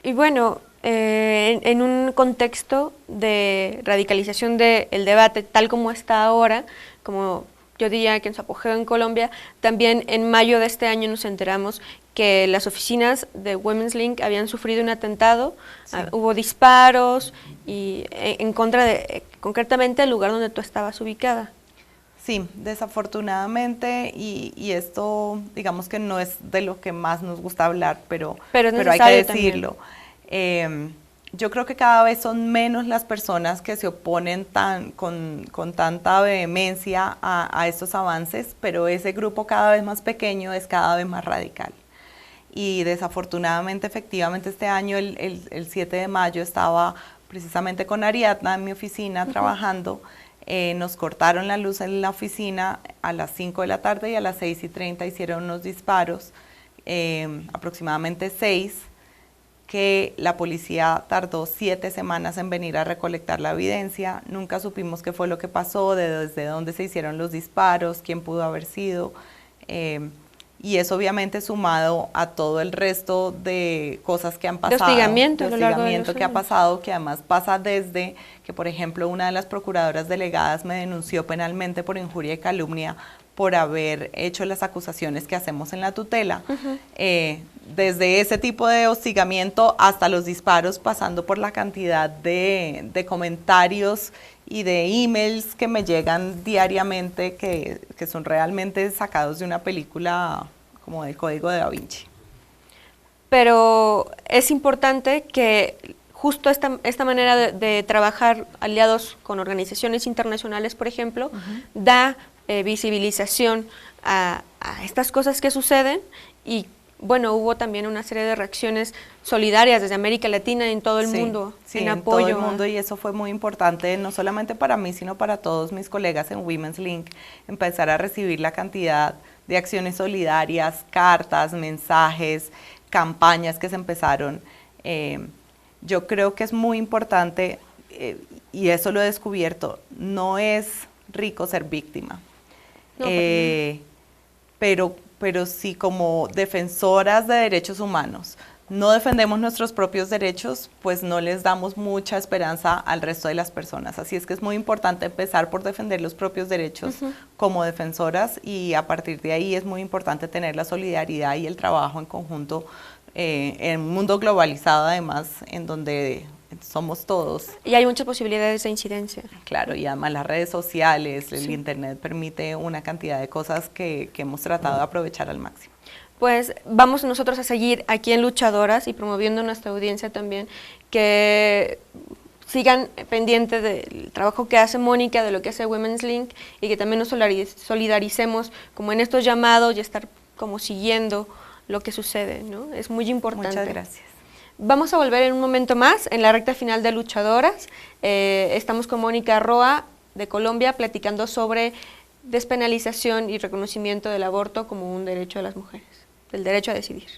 S1: Y bueno, en un contexto de radicalización del debate tal como está ahora, como yo diría que en su apogeo en Colombia, también en mayo de este año nos enteramos que las oficinas de Women's Link habían sufrido un atentado, sí. Hubo disparos y en contra de, concretamente, el lugar donde tú estabas ubicada.
S2: Sí, desafortunadamente, y esto digamos que no es de lo que más nos gusta hablar, pero hay que decirlo. Yo creo que cada vez son menos las personas que se oponen con tanta vehemencia a estos avances, pero ese grupo cada vez más pequeño es cada vez más radical. Y desafortunadamente, efectivamente, este año, el 7 de mayo, estaba precisamente con Ariadna en mi oficina trabajando. Nos cortaron la luz en la oficina a las 5 de la tarde, y a las 6:30 hicieron unos disparos, aproximadamente 6, que la policía tardó 7 semanas en venir a recolectar la evidencia. Nunca supimos qué fue lo que pasó, desde dónde se hicieron los disparos, quién pudo haber sido. Y eso obviamente sumado a todo el resto de cosas que han pasado.
S1: De
S2: hostigamiento que ha pasado, que además pasa desde que, por ejemplo, una de las procuradoras delegadas me denunció penalmente por injuria y calumnia por haber hecho las acusaciones que hacemos en la tutela. Desde ese tipo de hostigamiento hasta los disparos, pasando por la cantidad de comentarios y de emails que me llegan diariamente, que son realmente sacados de una película como del Código de Da Vinci.
S1: Pero es importante que justo esta manera de trabajar aliados con organizaciones internacionales, por ejemplo, da visibilización a estas cosas que suceden. Y bueno, hubo también una serie de reacciones solidarias desde América Latina en todo el mundo,
S2: en apoyo. En todo el mundo, y eso fue muy importante, no solamente para mí, sino para todos mis colegas en Women's Link, empezar a recibir la cantidad de acciones solidarias, cartas, mensajes, campañas que se empezaron. Yo creo que es muy importante, y eso lo he descubierto, no es rico ser víctima. No, pero sí, como defensoras de derechos humanos, no defendemos nuestros propios derechos, pues no les damos mucha esperanza al resto de las personas. Así es que es muy importante empezar por defender los propios derechos como defensoras, y a partir de ahí es muy importante tener la solidaridad y el trabajo en conjunto en un mundo globalizado, además, en donde somos todos.
S1: Y hay muchas posibilidades de incidencia.
S2: Claro, y además las redes sociales, el internet permite una cantidad de cosas que hemos tratado de aprovechar al máximo.
S1: Pues vamos nosotros a seguir aquí en Luchadoras y promoviendo a nuestra audiencia también, que sigan pendientes del trabajo que hace Mónica, de lo que hace Women's Link, y que también nos solidaricemos como en estos llamados y estar como siguiendo lo que sucede, ¿no? Es muy importante.
S2: Muchas gracias.
S1: Vamos a volver en un momento más, en la recta final de Luchadoras. Estamos con Mónica Roa, de Colombia, platicando sobre despenalización y reconocimiento del aborto como un derecho de las mujeres, del derecho a decidir.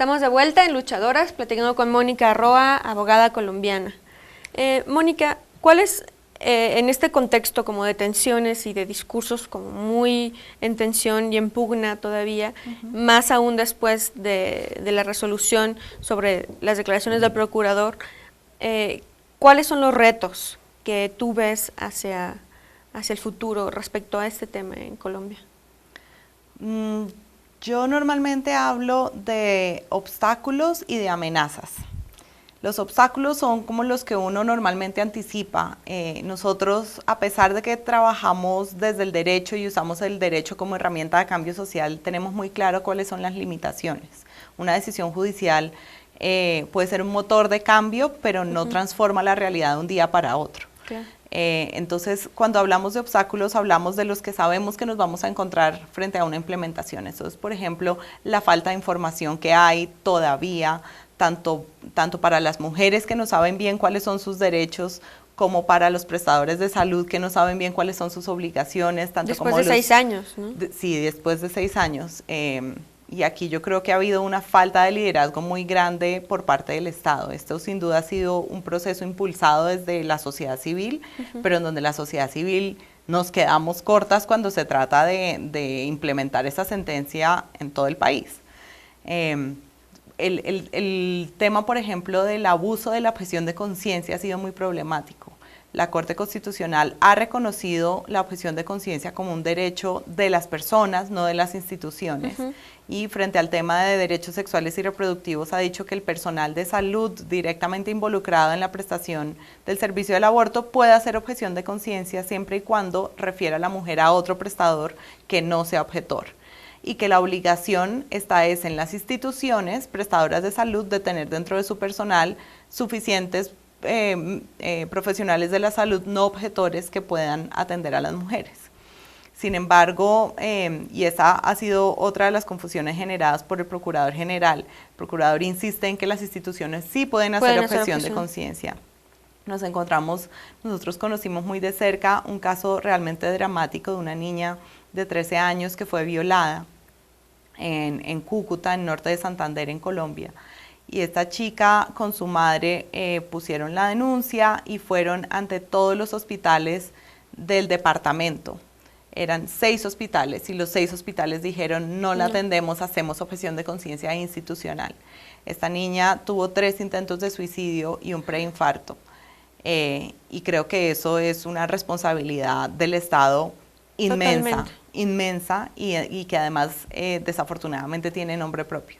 S1: Estamos de vuelta en Luchadoras, platicando con Mónica Roa, abogada colombiana. Mónica, ¿cuál es, en este contexto como de tensiones y de discursos como muy en tensión y en pugna todavía, más aún después de la resolución sobre las declaraciones del procurador, cuáles son los retos que tú ves hacia el futuro respecto a este tema en Colombia?
S2: Yo normalmente hablo de obstáculos y de amenazas. Los obstáculos son como los que uno normalmente anticipa. Nosotros, a pesar de que trabajamos desde el derecho y usamos el derecho como herramienta de cambio social, tenemos muy claro cuáles son las limitaciones. Una decisión judicial puede ser un motor de cambio, pero no transforma la realidad de un día para otro.
S1: Claro.
S2: Entonces, cuando hablamos de obstáculos, hablamos de los que sabemos que nos vamos a encontrar frente a una implementación. Eso es, por ejemplo, la falta de información que hay todavía, tanto para las mujeres que no saben bien cuáles son sus derechos, como para los prestadores de salud que no saben bien cuáles son sus obligaciones. Tanto
S1: Después
S2: como
S1: de 6 años, ¿no?
S2: Sí, después de 6 años. Y aquí yo creo que ha habido una falta de liderazgo muy grande por parte del Estado. Esto sin duda ha sido un proceso impulsado desde la sociedad civil, pero en donde la sociedad civil nos quedamos cortas cuando se trata de implementar esa sentencia en todo el país. El tema, por ejemplo, del abuso de la objeción de conciencia ha sido muy problemático. La Corte Constitucional ha reconocido la objeción de conciencia como un derecho de las personas, no de las instituciones. Y frente al tema de derechos sexuales y reproductivos ha dicho que el personal de salud directamente involucrado en la prestación del servicio del aborto puede hacer objeción de conciencia siempre y cuando refiera a la mujer a otro prestador que no sea objetor. Y que la obligación es en las instituciones prestadoras de salud de tener dentro de su personal suficientes profesionales de la salud no objetores que puedan atender a las mujeres. Sin embargo, y esa ha sido otra de las confusiones generadas por el Procurador General, el Procurador insiste en que las instituciones sí pueden hacer objeción de conciencia. Nosotros conocimos muy de cerca un caso realmente dramático de una niña de 13 años que fue violada en Cúcuta, en norte de Santander, en Colombia. Y esta chica con su madre pusieron la denuncia y fueron ante todos los hospitales del departamento. Eran 6 hospitales y los 6 hospitales dijeron no la atendemos, hacemos objeción de conciencia institucional. Esta niña tuvo 3 intentos de suicidio y un preinfarto. Y creo que eso es una responsabilidad del Estado inmensa y que además desafortunadamente tiene nombre propio.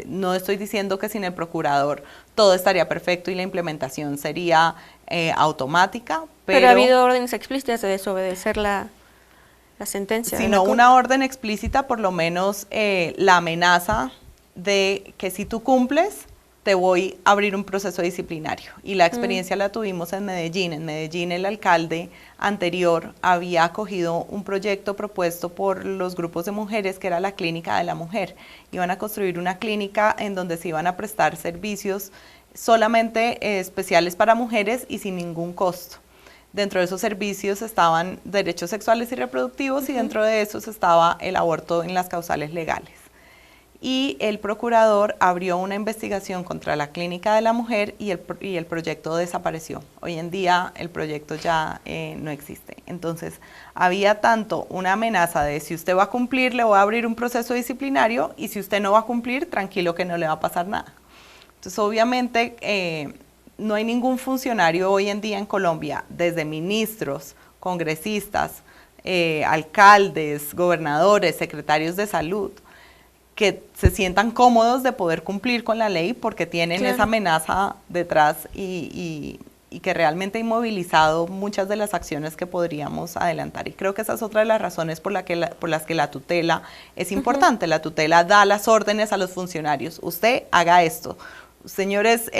S2: No estoy diciendo que sin el procurador todo estaría perfecto y la implementación sería automática,
S1: pero ha habido órdenes explícitas de desobedecer la sentencia.
S2: Si no una orden explícita, por lo menos la amenaza de que si tú cumples, te voy a abrir un proceso disciplinario. Y la experiencia la tuvimos en Medellín. En Medellín el alcalde anterior había acogido un proyecto propuesto por los grupos de mujeres que era la Clínica de la Mujer. Iban a construir una clínica en donde se iban a prestar servicios solamente especiales para mujeres y sin ningún costo. Dentro de esos servicios estaban derechos sexuales y reproductivos y dentro de esos estaba el aborto en las causales legales. Y el procurador abrió una investigación contra la Clínica de la Mujer y el proyecto desapareció. Hoy en día el proyecto ya no existe. Entonces había tanto una amenaza de si usted va a cumplir le voy a abrir un proceso disciplinario y si usted no va a cumplir, tranquilo que no le va a pasar nada. Entonces obviamente no hay ningún funcionario hoy en día en Colombia, desde ministros, congresistas, alcaldes, gobernadores, secretarios de salud, que se sientan cómodos de poder cumplir con la ley porque tienen esa amenaza detrás y que realmente ha inmovilizado muchas de las acciones que podríamos adelantar. Y creo que esa es otra de las razones por las que la tutela es importante. La tutela da las órdenes a los funcionarios. Usted haga esto. Señores,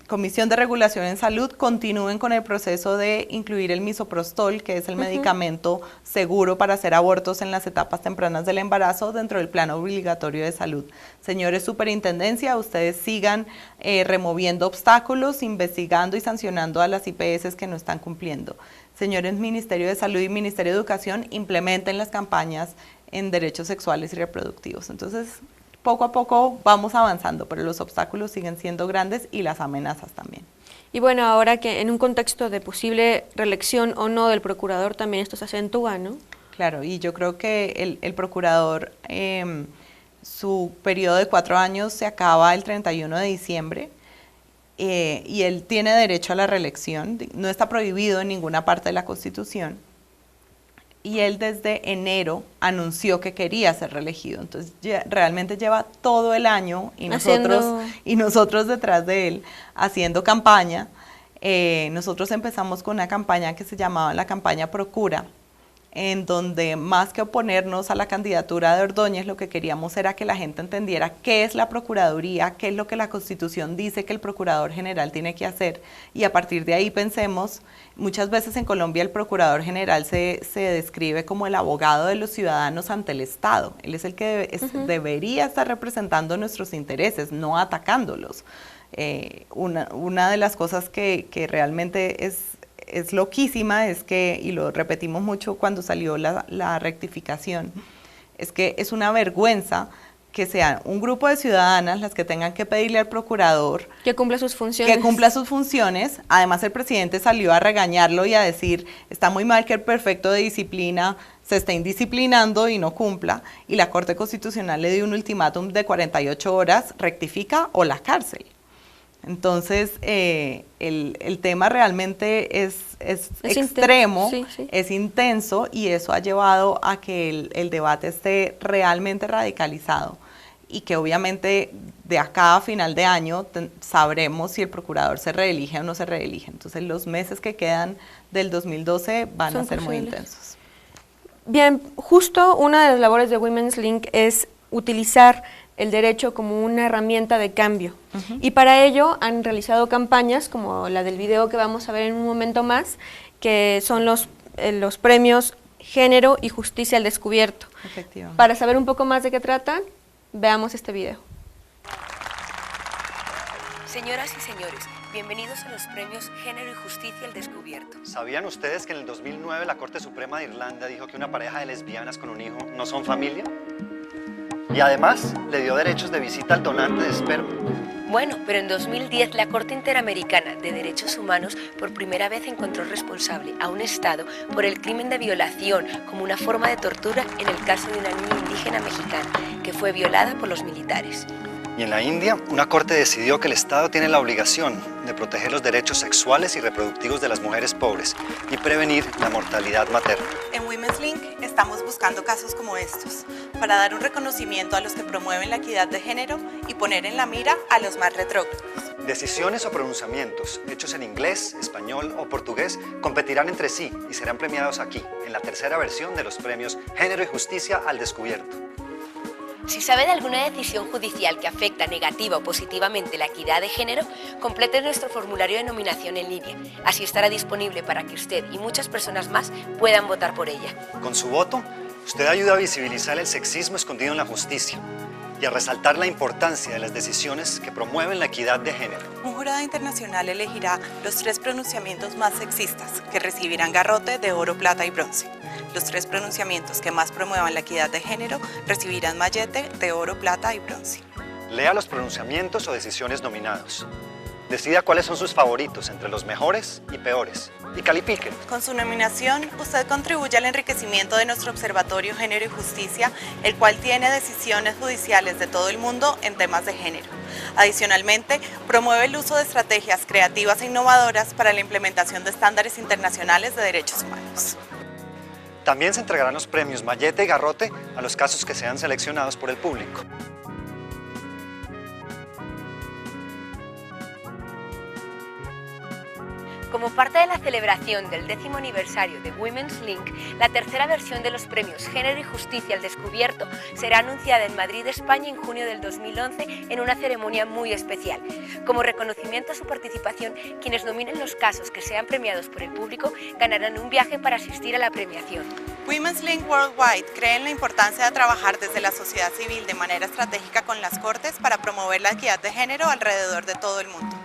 S2: Comisión de Regulación en Salud, continúen con el proceso de incluir el misoprostol, que es el medicamento seguro para hacer abortos en las etapas tempranas del embarazo dentro del plan obligatorio de salud. Señores Superintendencia, ustedes sigan removiendo obstáculos, investigando y sancionando a las IPS que no están cumpliendo. Señores Ministerio de Salud y Ministerio de Educación, implementen las campañas en derechos sexuales y reproductivos. Entonces, poco a poco vamos avanzando, pero los obstáculos siguen siendo grandes y las amenazas también.
S1: Y bueno, ahora que en un contexto de posible reelección o no del procurador también esto se acentúa, ¿no?
S2: Claro, y yo creo que el procurador, su periodo de 4 años se acaba el 31 de diciembre y él tiene derecho a la reelección, no está prohibido en ninguna parte de la Constitución. Y él desde enero anunció que quería ser reelegido, entonces realmente lleva todo el año y nosotros detrás de él haciendo campaña. Nosotros empezamos con una campaña que se llamaba la campaña Procura, en donde más que oponernos a la candidatura de Ordóñez, lo que queríamos era que la gente entendiera qué es la Procuraduría, qué es lo que la Constitución dice que el Procurador General tiene que hacer, y a partir de ahí pensemos. Muchas veces en Colombia el Procurador General se describe como el abogado de los ciudadanos ante el Estado. Él es el que debería estar representando nuestros intereses, no atacándolos. Una de las cosas que realmente es loquísima es que, y lo repetimos mucho cuando salió la rectificación, es que es una vergüenza que sean un grupo de ciudadanas las que tengan que pedirle al procurador
S1: que cumpla sus funciones.
S2: Que cumpla sus funciones. Además, el presidente salió a regañarlo y a decir, está muy mal que el prefecto de disciplina se esté indisciplinando y no cumpla, y la Corte Constitucional le dio un ultimátum de 48 horas, rectifica o la cárcel. Entonces, el tema realmente es extremo, sí. Es intenso, y eso ha llevado a que el debate esté realmente radicalizado y que obviamente de acá a final de año sabremos si el procurador se reelige o no se reelige. Entonces, los meses que quedan del 2012 van a ser muy intensos.
S1: Bien, justo una de las labores de Women's Link es utilizar el derecho como una herramienta de cambio. Y para ello han realizado campañas como la del video que vamos a ver en un momento más, que son los premios Género y Justicia al Descubierto.
S2: Efectivamente.
S1: Para saber un poco más de qué tratan, veamos este video.
S3: Señoras y señores, bienvenidos a los premios Género y Justicia al Descubierto.
S4: ¿Sabían ustedes que en el 2009 la Corte Suprema de Irlanda dijo que una pareja de lesbianas con un hijo no son familia? Y además le dio derechos de visita al donante de esperma.
S3: Bueno, pero en 2010 la Corte Interamericana de Derechos Humanos por primera vez encontró responsable a un Estado por el crimen de violación como una forma de tortura en el caso de una niña indígena mexicana que fue violada por los militares.
S4: Y en la India, una corte decidió que el Estado tiene la obligación de proteger los derechos sexuales y reproductivos de las mujeres pobres y prevenir la mortalidad materna.
S2: En Women's Link estamos buscando casos como estos, para dar un reconocimiento a los que promueven la equidad de género y poner en la mira a los más retrógrados.
S4: Decisiones o pronunciamientos hechos en inglés, español o portugués competirán entre sí y serán premiados aquí, en la tercera versión de los premios Género y Justicia al Descubierto.
S3: Si sabe de alguna decisión judicial que afecta negativa o positivamente la equidad de género, complete nuestro formulario de nominación en línea. Así estará disponible para que usted y muchas personas más puedan votar por ella.
S4: Con su voto, usted ayuda a visibilizar el sexismo escondido en la justicia y a resaltar la importancia de las decisiones que promueven la equidad de género.
S2: Un jurado internacional elegirá los 3 pronunciamientos más sexistas, que recibirán garrote de oro, plata y bronce. Los 3 pronunciamientos que más promuevan la equidad de género recibirán mallete de oro, plata y bronce.
S4: Lea los pronunciamientos o decisiones nominados. Decida cuáles son sus favoritos entre los mejores y peores y califique.
S2: Con su nominación, usted contribuye al enriquecimiento de nuestro Observatorio Género y Justicia, el cual tiene decisiones judiciales de todo el mundo en temas de género. Adicionalmente, promueve el uso de estrategias creativas e innovadoras para la implementación de estándares internacionales de derechos humanos.
S4: También se entregarán los premios Mallete y Garrote a los casos que sean seleccionados por el público.
S3: Como parte de la celebración del 10º aniversario de Women's Link, la tercera versión de los premios Género y Justicia al Descubierto será anunciada en Madrid, España, en junio del 2011 en una ceremonia muy especial. Como reconocimiento a su participación, quienes nominen los casos que sean premiados por el público ganarán un viaje para asistir a la premiación.
S2: Women's Link Worldwide cree en la importancia de trabajar desde la sociedad civil de manera estratégica con las Cortes para promover la equidad de género alrededor de todo el mundo.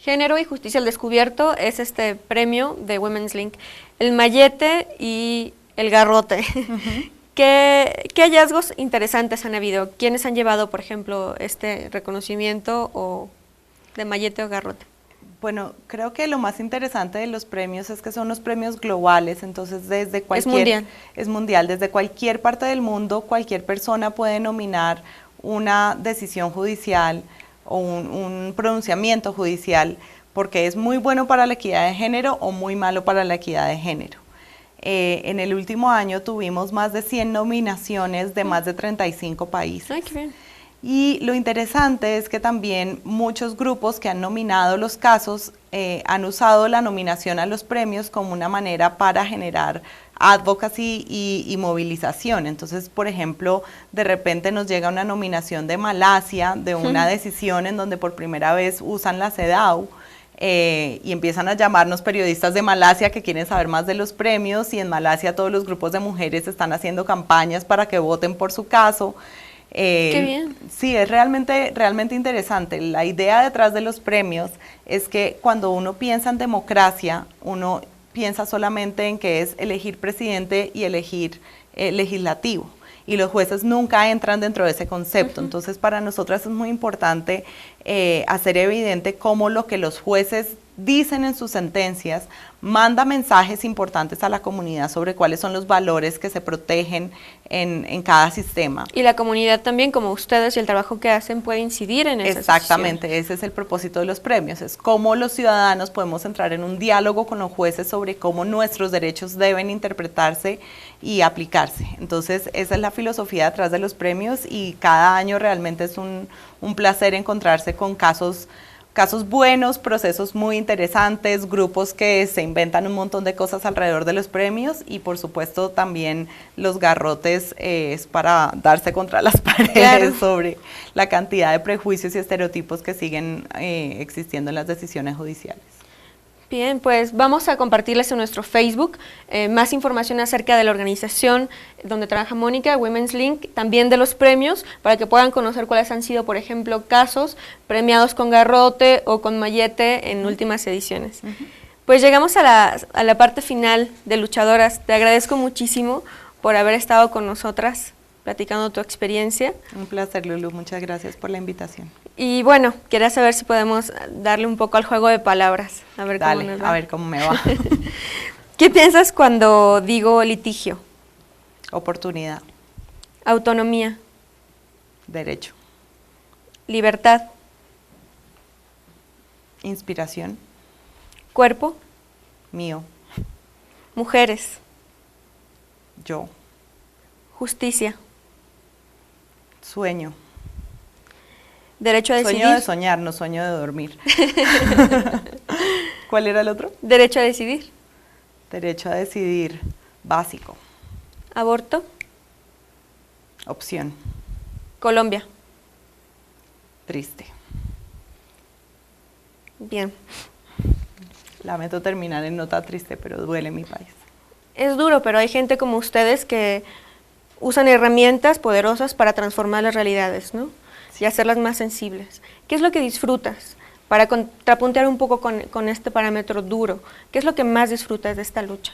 S1: Género y Justicia al Descubierto es este premio de Women's Link. El mallete y el garrote. ¿Qué hallazgos interesantes han habido? ¿Quiénes han llevado, por ejemplo, este reconocimiento o de mallete o garrote?
S2: Bueno, creo que lo más interesante de los premios es que son los premios globales, entonces desde cualquier... Es mundial, desde cualquier parte del mundo, cualquier persona puede nominar una decisión judicial o un pronunciamiento judicial, porque es muy bueno para la equidad de género o muy malo para la equidad de género. En el último año tuvimos más de 100 nominaciones de más de 35 países.
S1: Ay, qué bien.
S2: Y lo interesante es que también muchos grupos que han nominado los casos han usado la nominación a los premios como una manera para generar advocacy y movilización. Entonces, por ejemplo, de repente nos llega una nominación de Malasia, de una decisión en donde por primera vez usan la CEDAW, y empiezan a llamarnos periodistas de Malasia que quieren saber más de los premios, y en Malasia todos los grupos de mujeres están haciendo campañas para que voten por su caso.
S1: Qué bien.
S2: Sí, es realmente interesante. La idea detrás de los premios es que cuando uno piensa en democracia, uno piensa solamente en que es elegir presidente y elegir legislativo, y los jueces nunca entran dentro de ese concepto. Entonces, para nosotras es muy importante hacer evidente cómo lo que los jueces dicen en sus sentencias manda mensajes importantes a la comunidad sobre cuáles son los valores que se protegen en cada sistema.
S1: Y la comunidad también, como ustedes y el trabajo que hacen, puede incidir en esas
S2: Exactamente,
S1: decisiones.
S2: ese es el propósito de los premios, es cómo los ciudadanos podemos entrar en un diálogo con los jueces sobre cómo nuestros derechos deben interpretarse y aplicarse. Entonces, esa es la filosofía detrás de los premios, y cada año realmente es un placer encontrarse con casos buenos, procesos muy interesantes, grupos que se inventan un montón de cosas alrededor de los premios, y por supuesto también los garrotes es para darse contra las paredes. Claro. Sobre la cantidad de prejuicios y estereotipos que siguen existiendo en las decisiones judiciales.
S1: Bien, pues vamos a compartirles en nuestro Facebook más información acerca de la organización donde trabaja Mónica, Women's Link, también de los premios, para que puedan conocer cuáles han sido, por ejemplo, casos premiados con garrote o con mallete en últimas ediciones. Pues llegamos a la parte final de Luchadoras. Te agradezco muchísimo por haber estado con nosotras platicando tu experiencia.
S2: Un placer, Lulu, muchas gracias por la invitación.
S1: Y bueno, quería saber si podemos darle un poco al juego de palabras, a ver cómo nos va.
S2: A ver cómo me va.
S1: ¿Qué piensas cuando digo litigio?
S2: Oportunidad.
S1: Autonomía.
S2: Derecho.
S1: Libertad.
S2: Inspiración.
S1: Cuerpo.
S2: Mío.
S1: Mujeres.
S2: Yo.
S1: Justicia.
S2: Sueño.
S1: Derecho a decidir.
S2: Sueño de soñar, no sueño de dormir. ¿Cuál era el otro?
S1: Derecho a decidir.
S2: Derecho a decidir, básico.
S1: Aborto.
S2: Opción.
S1: Colombia.
S2: Triste.
S1: Bien.
S2: Lamento terminar en nota triste, pero duele mi país.
S1: Es duro, pero hay gente como ustedes que usan herramientas poderosas para transformar las realidades, ¿no? Y hacerlas más sensibles. ¿Qué es lo que disfrutas? Para contrapuntear un poco con este parámetro duro, ¿qué es lo que más disfrutas de esta lucha?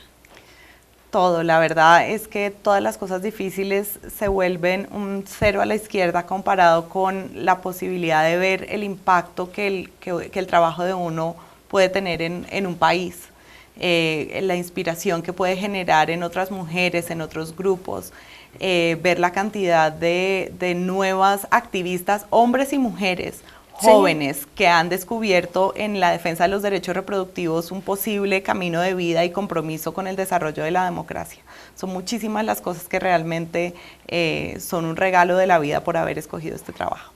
S2: Todo, la verdad es que todas las cosas difíciles se vuelven un cero a la izquierda comparado con la posibilidad de ver el impacto que el trabajo de uno puede tener en un país, la inspiración que puede generar en otras mujeres, en otros grupos. Ver la cantidad de nuevas activistas, hombres y mujeres, jóvenes, sí, que han descubierto en la defensa de los derechos reproductivos un posible camino de vida y compromiso con el desarrollo de la democracia. Son muchísimas las cosas que realmente son un regalo de la vida por haber escogido este trabajo.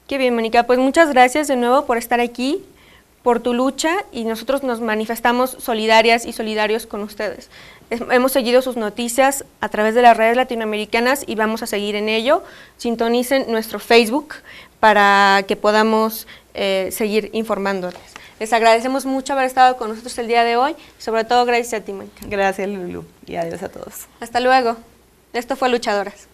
S1: Qué bien, Mónica, pues muchas gracias de nuevo por estar aquí, por tu lucha, y nosotros nos manifestamos solidarias y solidarios con ustedes. Hemos seguido sus noticias a través de las redes latinoamericanas y vamos a seguir en ello. Sintonicen nuestro Facebook para que podamos seguir informándoles. Les agradecemos mucho haber estado con nosotros el día de hoy, sobre todo gracias a ti, Mónica.
S2: Gracias, Lulu, y adiós a todos.
S1: Hasta luego. Esto fue Luchadoras.